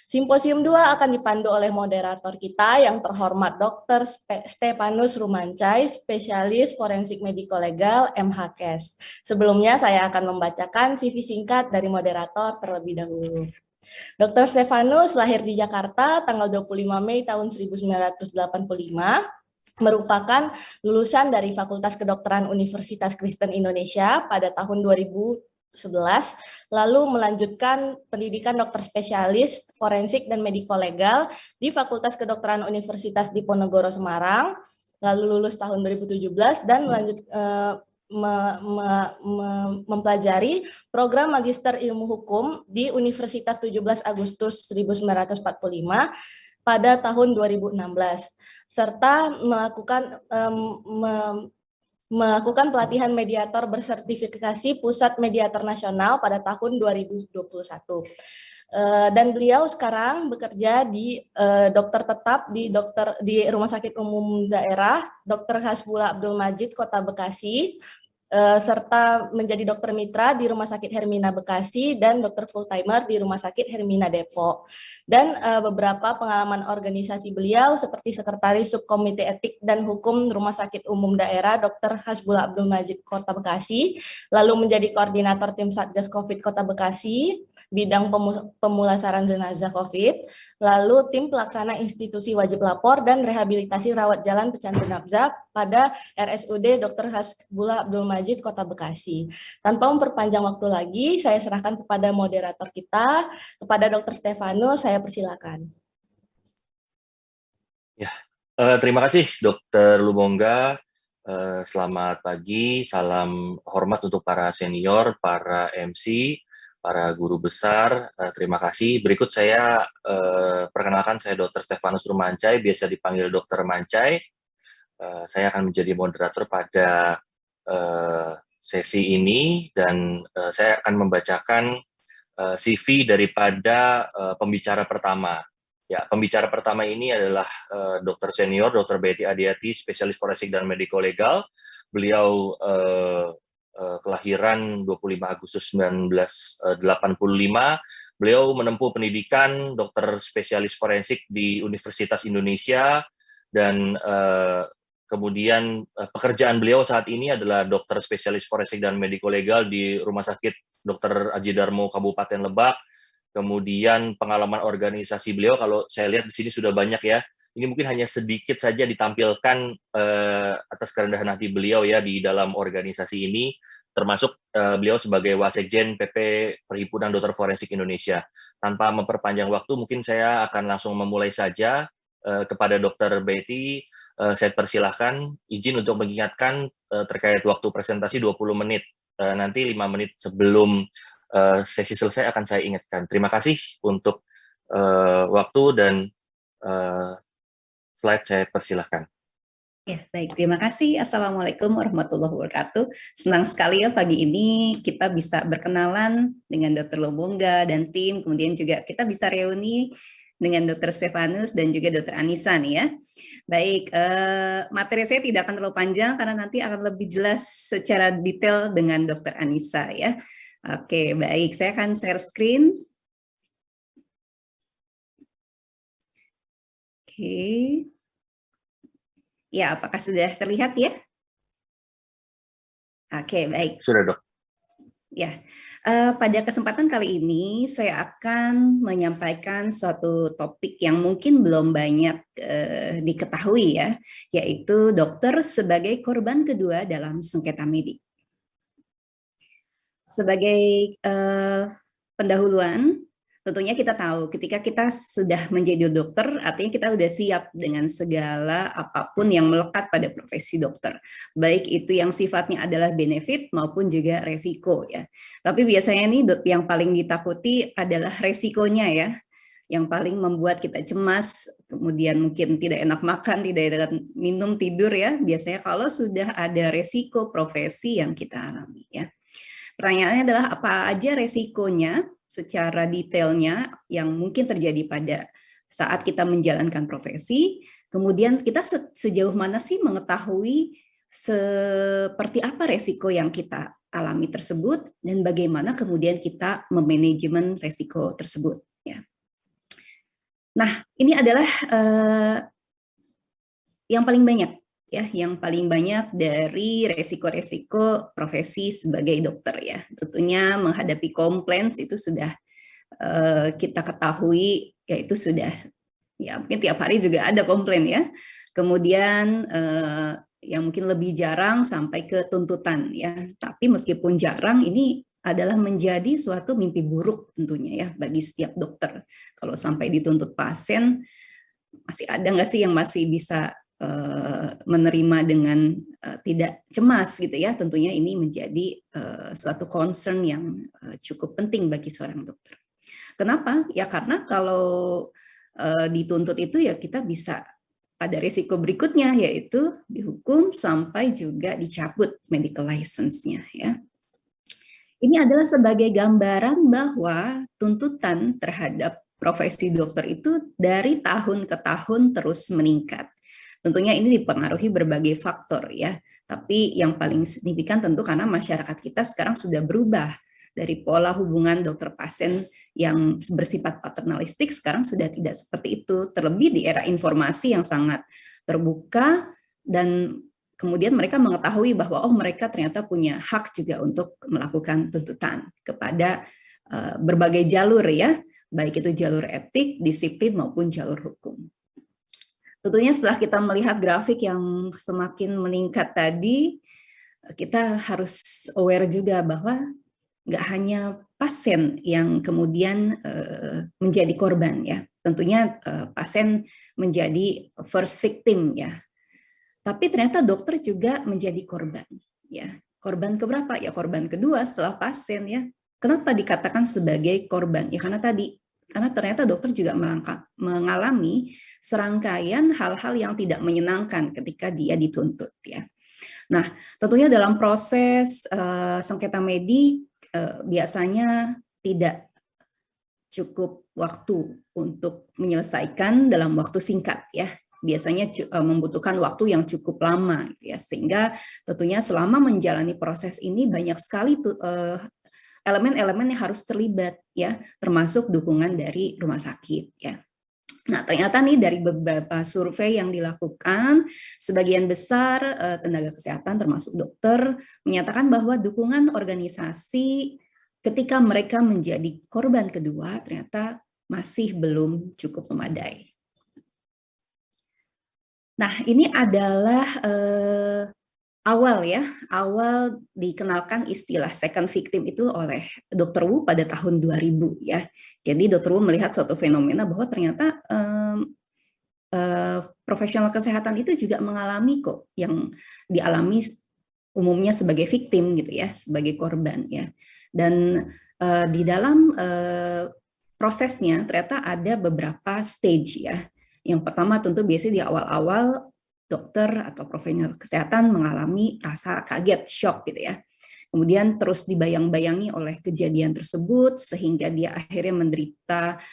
Simposium 2 akan dipandu oleh moderator kita yang terhormat Dr. Stefanus Rumancai, spesialis forensik mediko legal MHKes. Sebelumnya saya akan membacakan CV singkat dari moderator terlebih dahulu. Dr. Stefanus lahir di Jakarta tanggal 25 Mei tahun 1985, merupakan lulusan dari Fakultas Kedokteran Universitas Kristen Indonesia pada tahun 2011, lalu melanjutkan pendidikan dokter spesialis forensik dan mediko legal di Fakultas Kedokteran Universitas Diponegoro Semarang, lalu lulus tahun 2017 dan mempelajari program Magister Ilmu Hukum di Universitas 17 Agustus 1945 pada tahun 2016, serta melakukan pelatihan mediator bersertifikasi Pusat Mediator Nasional pada tahun 2021. Dan beliau sekarang bekerja di dokter tetap di Rumah Sakit Umum Daerah Dr. Hasbullah Abdul Majid Kota Bekasi, serta menjadi dokter mitra di Rumah Sakit Hermina Bekasi dan dokter full timer di Rumah Sakit Hermina Depok. Dan beberapa pengalaman organisasi beliau seperti Sekretaris Subkomite Etik dan Hukum Rumah Sakit Umum Daerah Dr. Hasbullah Abdul Majid Kota Bekasi, lalu menjadi koordinator tim Satgas Covid Kota Bekasi, bidang pemulasaran jenazah COVID, lalu tim pelaksana institusi wajib lapor dan rehabilitasi rawat jalan pecandu nafza pada RSUD Dr. Hasbullah Abdul Majid Kota Bekasi. Tanpa memperpanjang waktu lagi, saya serahkan kepada moderator kita, kepada Dr. Stefanus, saya persilakan. Ya, terima kasih Dr. Lumonga. Selamat pagi, salam hormat untuk para senior, para MC, para guru besar. Terima kasih. Berikut saya perkenalkan, saya Dr. Stefanus Rumancai, biasa dipanggil Dr. Mancai. Saya akan menjadi moderator pada sesi ini dan saya akan membacakan CV daripada pembicara pertama. Ya, pembicara pertama ini adalah dokter senior, Dr. Betty Adiati, spesialis forensik dan mediko legal. Beliau kelahiran 25 Agustus 1985. Beliau menempuh pendidikan dokter spesialis forensik di Universitas Indonesia dan kemudian pekerjaan beliau saat ini adalah dokter spesialis forensik dan mediko legal di Rumah Sakit Dr. Aji Darmo Kabupaten Lebak. Kemudian pengalaman organisasi beliau, kalau saya lihat di sini sudah banyak ya. Ini mungkin hanya sedikit saja ditampilkan atas kerendahan hati beliau ya di dalam organisasi ini, termasuk beliau sebagai Wasekjen PP Perhimpunan Dokter Forensik Indonesia. Tanpa memperpanjang waktu, mungkin saya akan langsung memulai saja kepada Dr. Betty. Saya persilahkan izin untuk mengingatkan terkait waktu presentasi 20 menit. Nanti 5 menit sebelum sesi selesai akan saya ingatkan. Terima kasih untuk waktu dan slide saya persilahkan. Ya, baik. Terima kasih. Assalamualaikum warahmatullahi wabarakatuh. Senang sekali ya pagi ini kita bisa berkenalan dengan Dr. Lumonga dan tim, kemudian juga kita bisa reuni dengan Dr. Stefanus dan juga Dr. Anissa nih ya. Baik, materi saya tidak akan terlalu panjang karena nanti akan lebih jelas secara detail dengan Dr. Anissa ya. Oke, baik. Saya akan share screen. Oke. Ya, apakah sudah terlihat ya? Oke, baik. Sudah, Dok. Ya, pada kesempatan kali ini saya akan menyampaikan suatu topik yang mungkin belum banyak diketahui ya, yaitu dokter sebagai korban kedua dalam sengketa medik. Sebagai pendahuluan, tentunya kita tahu ketika kita sudah menjadi dokter, artinya kita sudah siap dengan segala apapun yang melekat pada profesi dokter. Baik itu yang sifatnya adalah benefit maupun juga resiko ya. Tapi biasanya nih yang paling ditakuti adalah resikonya ya. Yang paling membuat kita cemas, kemudian mungkin tidak enak makan, tidak enak minum, tidur ya. Biasanya kalau sudah ada resiko profesi yang kita alami ya. Pertanyaannya adalah apa aja resikonya secara detailnya yang mungkin terjadi pada saat kita menjalankan profesi, kemudian kita sejauh mana sih mengetahui seperti apa resiko yang kita alami tersebut dan bagaimana kemudian kita memanajemen resiko tersebut. Ya. Nah, ini adalah yang paling banyak ya, yang paling banyak dari resiko-resiko profesi sebagai dokter ya. Tentunya menghadapi komplain itu sudah kita ketahui, yaitu sudah ya mungkin tiap hari juga ada komplain ya. Kemudian yang mungkin lebih jarang sampai ke tuntutan ya. Tapi meskipun jarang, ini adalah menjadi suatu mimpi buruk tentunya ya bagi setiap dokter. Kalau sampai dituntut pasien, masih ada nggak sih yang masih bisa menerima dengan tidak cemas gitu ya. Tentunya ini menjadi suatu concern yang cukup penting bagi seorang dokter. Kenapa? Ya karena kalau dituntut itu ya kita bisa ada risiko berikutnya, yaitu dihukum sampai juga dicabut medical license-nya ya. Ini adalah sebagai gambaran bahwa tuntutan terhadap profesi dokter itu dari tahun ke tahun terus meningkat. Tentunya ini dipengaruhi berbagai faktor ya, tapi yang paling signifikan tentu karena masyarakat kita sekarang sudah berubah dari pola hubungan dokter pasien yang bersifat paternalistik sekarang sudah tidak seperti itu, terlebih di era informasi yang sangat terbuka dan kemudian mereka mengetahui bahwa oh mereka ternyata punya hak juga untuk melakukan tuntutan kepada berbagai jalur ya, baik itu jalur etik, disiplin maupun jalur hukum. Tentunya setelah kita melihat grafik yang semakin meningkat tadi, kita harus aware juga bahwa nggak hanya pasien yang kemudian menjadi korban ya, tentunya pasien menjadi first victim ya, tapi ternyata dokter juga menjadi korban ya. Korban keberapa? Ya korban kedua setelah pasien ya. Kenapa dikatakan sebagai korban? Ya karena ternyata dokter juga mengalami serangkaian hal-hal yang tidak menyenangkan ketika dia dituntut ya. Nah, tentunya dalam proses sengketa medik biasanya tidak cukup waktu untuk menyelesaikan dalam waktu singkat ya. Biasanya membutuhkan waktu yang cukup lama ya, sehingga tentunya selama menjalani proses ini banyak sekali elemen-elemen yang harus terlibat ya, termasuk dukungan dari rumah sakit ya. Nah, ternyata nih dari beberapa survei yang dilakukan, sebagian besar tenaga kesehatan termasuk dokter menyatakan bahwa dukungan organisasi ketika mereka menjadi korban kedua ternyata masih belum cukup memadai. Nah, ini adalah awal dikenalkan istilah second victim itu oleh Dr. Wu pada tahun 2000 ya. Jadi Dr. Wu melihat suatu fenomena bahwa ternyata profesional kesehatan itu juga mengalami kok yang dialami umumnya sebagai victim gitu ya, sebagai korban ya. Dan di dalam prosesnya ternyata ada beberapa stage ya. Yang pertama tentu biasanya di awal-awal dokter atau profesional kesehatan mengalami rasa kaget, shock gitu ya. Kemudian terus dibayang-bayangi oleh kejadian tersebut sehingga dia akhirnya menderita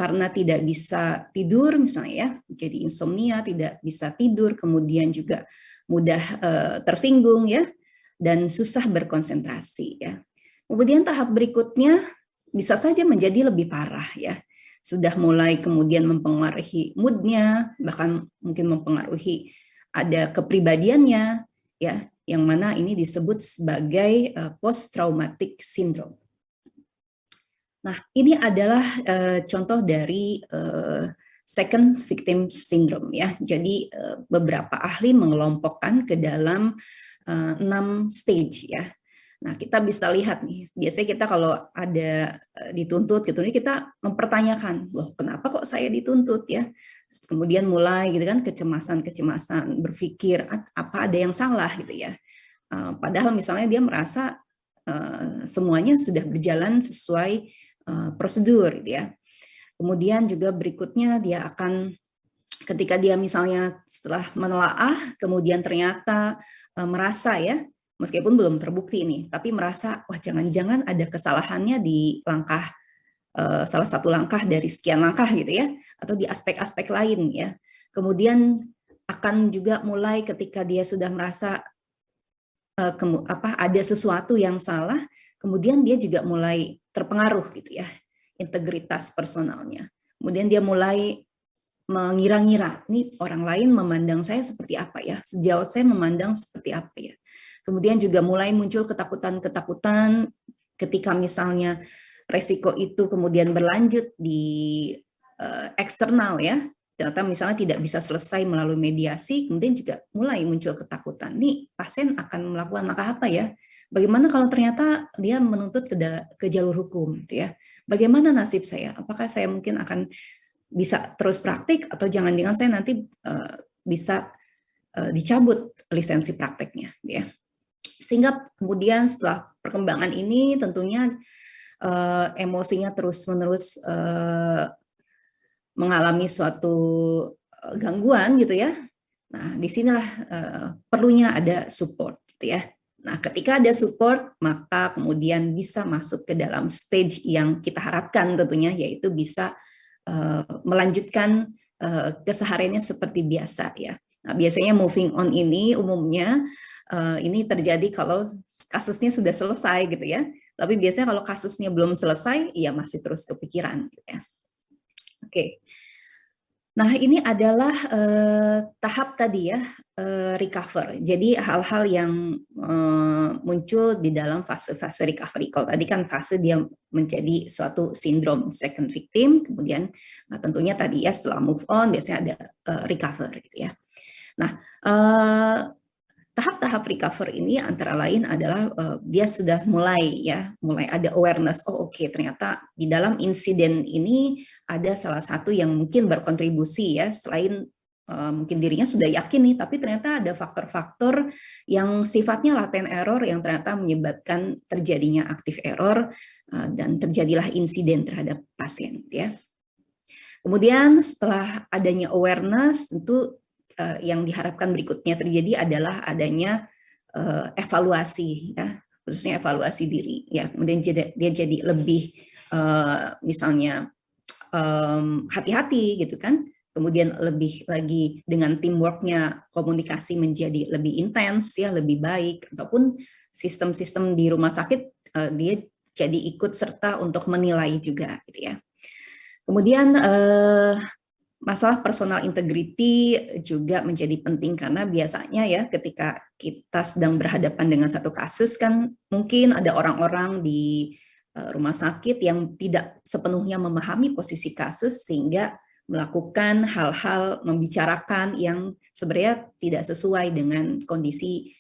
karena tidak bisa tidur misalnya ya, jadi insomnia, tidak bisa tidur, kemudian juga mudah tersinggung ya, dan susah berkonsentrasi ya. Kemudian tahap berikutnya bisa saja menjadi lebih parah ya. Sudah mulai kemudian mempengaruhi moodnya, bahkan mungkin mempengaruhi ada kepribadiannya, ya, yang mana ini disebut sebagai post traumatic syndrome. Nah, ini adalah contoh dari second victim syndrome ya. Jadi beberapa ahli mengelompokkan ke dalam 6 stage ya. Nah, kita bisa lihat nih, biasanya kita kalau ada dituntut gitu, kita mempertanyakan, loh kenapa kok saya dituntut ya? Kemudian mulai gitu kan kecemasan, berpikir apa ada yang salah gitu ya. Padahal misalnya dia merasa semuanya sudah berjalan sesuai prosedur gitu ya. Kemudian juga berikutnya dia akan ketika dia misalnya setelah menelaah, kemudian ternyata merasa ya, meskipun belum terbukti nih, tapi merasa wah jangan-jangan ada kesalahannya di langkah salah satu langkah dari sekian langkah gitu ya, atau di aspek-aspek lain ya. Kemudian akan juga mulai ketika dia sudah merasa ada sesuatu yang salah, kemudian dia juga mulai terpengaruh gitu ya, integritas personalnya. Kemudian dia mulai mengira-ngira, nih orang lain memandang saya seperti apa ya, sejauh saya memandang seperti apa ya. Kemudian juga mulai muncul ketakutan-ketakutan ketika misalnya resiko itu kemudian berlanjut di eksternal ya, ternyata misalnya tidak bisa selesai melalui mediasi, kemudian juga mulai muncul ketakutan, nih pasien akan melakukan langkah apa ya, bagaimana kalau ternyata dia menuntut ke jalur hukum gitu ya, bagaimana nasib saya, apakah saya mungkin akan bisa terus praktik atau jangan-jangan saya nanti bisa dicabut lisensi prakteknya ya. Sehingga kemudian setelah perkembangan ini tentunya emosinya terus-menerus mengalami suatu gangguan gitu ya. Nah, disinilah perlunya ada support gitu ya. Nah, ketika ada support, maka kemudian bisa masuk ke dalam stage yang kita harapkan tentunya, yaitu bisa melanjutkan kesehariannya seperti biasa ya. Nah, biasanya moving on ini umumnya ini terjadi kalau kasusnya sudah selesai gitu ya. Tapi biasanya kalau kasusnya belum selesai, ya masih terus kepikiran gitu ya. Oke. Nah, ini adalah tahap tadi ya, recover. Jadi hal-hal yang muncul di dalam fase-fase recovery. Kalau tadi kan fase dia menjadi suatu sindrom second victim, kemudian tentunya tadi ya setelah move on biasanya ada recover gitu ya. Nah, tahap-tahap recover ini antara lain adalah dia sudah mulai ada awareness, oh oke, ternyata di dalam insiden ini ada salah satu yang mungkin berkontribusi ya, selain mungkin dirinya sudah yakin nih, tapi ternyata ada faktor-faktor yang sifatnya latent error yang ternyata menyebabkan terjadinya active error dan terjadilah insiden terhadap pasien ya. Kemudian setelah adanya awareness, tentu yang diharapkan berikutnya terjadi adalah adanya evaluasi ya, khususnya evaluasi diri ya. Kemudian dia jadi lebih misalnya hati-hati gitu kan. Kemudian lebih lagi dengan teamworknya, komunikasi menjadi lebih intens ya, lebih baik, ataupun sistem-sistem di rumah sakit dia jadi ikut serta untuk menilai juga gitu ya. Kemudian masalah personal integrity juga menjadi penting karena biasanya ya ketika kita sedang berhadapan dengan satu kasus kan mungkin ada orang-orang di rumah sakit yang tidak sepenuhnya memahami posisi kasus sehingga melakukan hal-hal membicarakan yang sebenarnya tidak sesuai dengan kondisi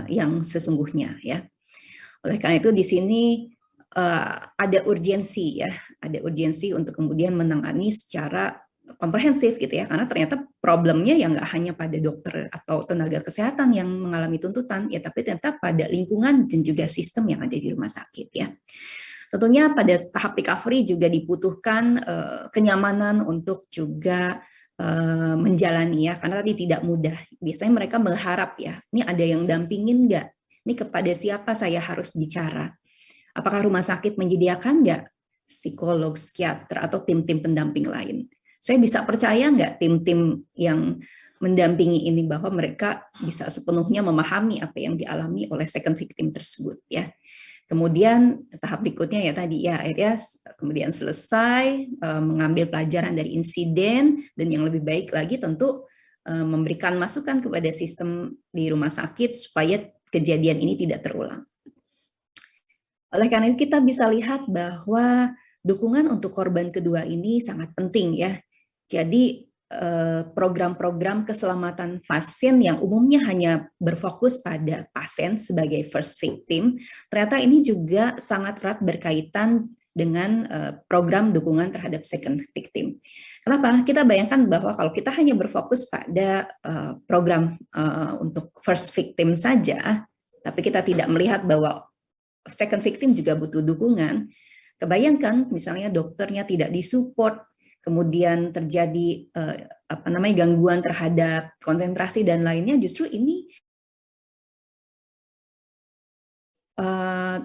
yang sesungguhnya ya. Oleh karena itu di sini ada urgensi ya, ada urgensi untuk kemudian menangani secara komprehensif gitu ya, karena ternyata problemnya ya nggak hanya pada dokter atau tenaga kesehatan yang mengalami tuntutan ya, tapi ternyata pada lingkungan dan juga sistem yang ada di rumah sakit ya. Tentunya pada tahap recovery juga dibutuhkan kenyamanan untuk juga menjalani ya, karena tadi tidak mudah. Biasanya mereka berharap ya, ini ada yang dampingin nggak? Ini kepada siapa saya harus bicara? Apakah rumah sakit menyediakan nggak psikolog, psikiater, atau tim-tim pendamping lain? Saya bisa percaya nggak tim-tim yang mendampingi ini bahwa mereka bisa sepenuhnya memahami apa yang dialami oleh second victim tersebut ya. Kemudian tahap berikutnya ya tadi ya akhirnya kemudian selesai mengambil pelajaran dari insiden dan yang lebih baik lagi tentu memberikan masukan kepada sistem di rumah sakit supaya kejadian ini tidak terulang. Oleh karena itu kita bisa lihat bahwa dukungan untuk korban kedua ini sangat penting ya. Jadi program-program keselamatan pasien yang umumnya hanya berfokus pada pasien sebagai first victim, ternyata ini juga sangat erat berkaitan dengan program dukungan terhadap second victim. Kenapa? Kita bayangkan bahwa kalau kita hanya berfokus pada program untuk first victim saja, tapi kita tidak melihat bahwa second victim juga butuh dukungan. Kebayangkan misalnya dokternya tidak disupport, kemudian terjadi gangguan terhadap konsentrasi dan lainnya, justru ini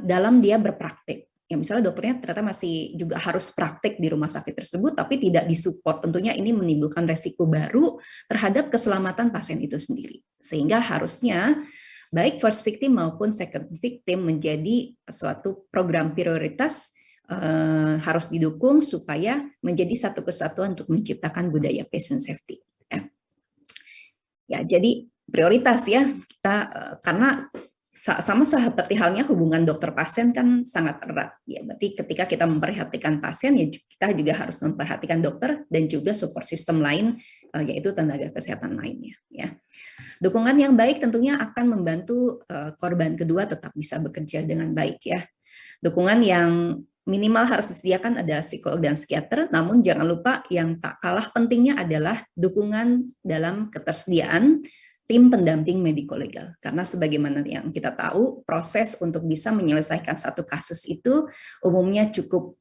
dalam dia berpraktik. Ya misalnya dokternya ternyata masih juga harus praktik di rumah sakit tersebut, tapi tidak disupport. Tentunya ini menimbulkan resiko baru terhadap keselamatan pasien itu sendiri. Sehingga harusnya baik first victim maupun second victim menjadi suatu program prioritas harus didukung supaya menjadi satu kesatuan untuk menciptakan budaya patient safety. Ya, jadi prioritas ya kita karena sama seperti halnya hubungan dokter pasien kan sangat erat ya. Berarti ketika kita memperhatikan pasien ya kita juga harus memperhatikan dokter dan juga support system lain yaitu tenaga kesehatan lainnya ya. Dukungan yang baik tentunya akan membantu korban kedua tetap bisa bekerja dengan baik ya. Dukungan yang minimal harus disediakan ada psikolog dan psikiater, namun jangan lupa yang tak kalah pentingnya adalah dukungan dalam ketersediaan tim pendamping mediko-legal. Karena sebagaimana yang kita tahu, proses untuk bisa menyelesaikan satu kasus itu umumnya cukup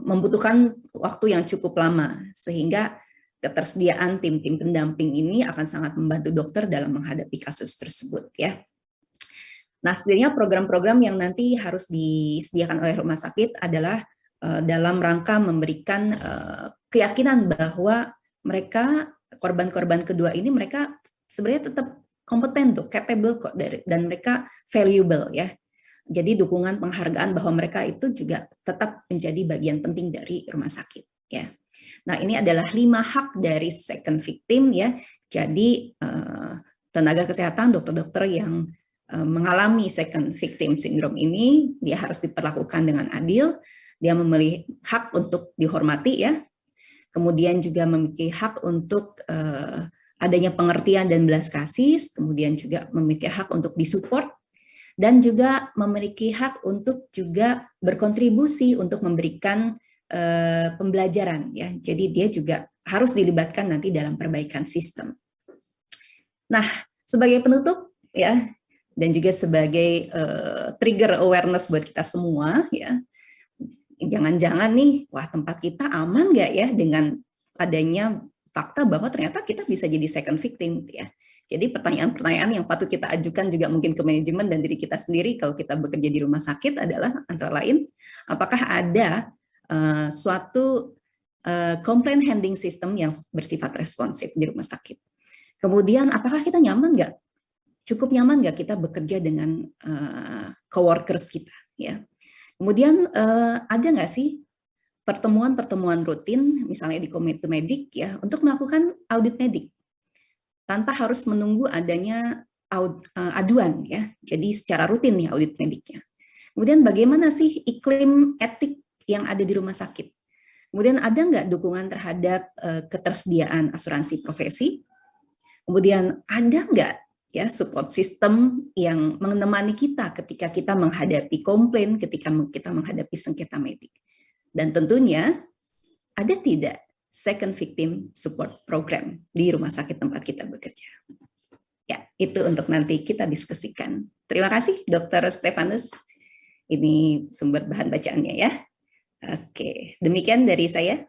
membutuhkan waktu yang cukup lama, sehingga ketersediaan tim-tim pendamping ini akan sangat membantu dokter dalam menghadapi kasus tersebut ya. Nah, sebenarnya program-program yang nanti harus disediakan oleh rumah sakit adalah dalam rangka memberikan keyakinan bahwa mereka korban-korban kedua ini mereka sebenarnya tetap kompeten tuh, capable kok dan mereka valuable ya. Jadi dukungan penghargaan bahwa mereka itu juga tetap menjadi bagian penting dari rumah sakit ya. Nah, ini adalah 5 hak dari second victim ya. Jadi tenaga kesehatan, dokter-dokter yang mengalami second victim syndrome ini, dia harus diperlakukan dengan adil, dia memiliki hak untuk dihormati ya, kemudian juga memiliki hak untuk adanya pengertian dan belas kasih, kemudian juga memiliki hak untuk disupport, dan juga memiliki hak untuk juga berkontribusi untuk memberikan pembelajaran ya, jadi dia juga harus dilibatkan nanti dalam perbaikan sistem. Nah, sebagai penutup ya, dan juga sebagai trigger awareness buat kita semua ya, jangan-jangan nih, wah tempat kita aman nggak ya dengan adanya fakta bahwa ternyata kita bisa jadi second victim ya. Jadi pertanyaan-pertanyaan yang patut kita ajukan juga mungkin ke manajemen dan diri kita sendiri kalau kita bekerja di rumah sakit adalah antara lain, apakah ada suatu complaint handling system yang bersifat responsif di rumah sakit. Kemudian apakah kita nyaman nggak? Cukup nyaman nggak kita bekerja dengan coworkers kita ya. Kemudian ada nggak sih pertemuan-pertemuan rutin misalnya di komite medik ya untuk melakukan audit medik tanpa harus menunggu adanya aduan ya. Jadi secara rutin nih audit mediknya. Kemudian bagaimana sih iklim etik yang ada di rumah sakit? Kemudian ada nggak dukungan terhadap ketersediaan asuransi profesi? Kemudian ada nggak ya support system yang menemani kita ketika kita menghadapi komplain, ketika kita menghadapi sengketa medik. Dan tentunya ada tidak second victim support program di rumah sakit tempat kita bekerja. Ya, itu untuk nanti kita diskusikan. Terima kasih Dr. Stefanus. Ini sumber bahan bacaannya ya. Oke, demikian dari saya.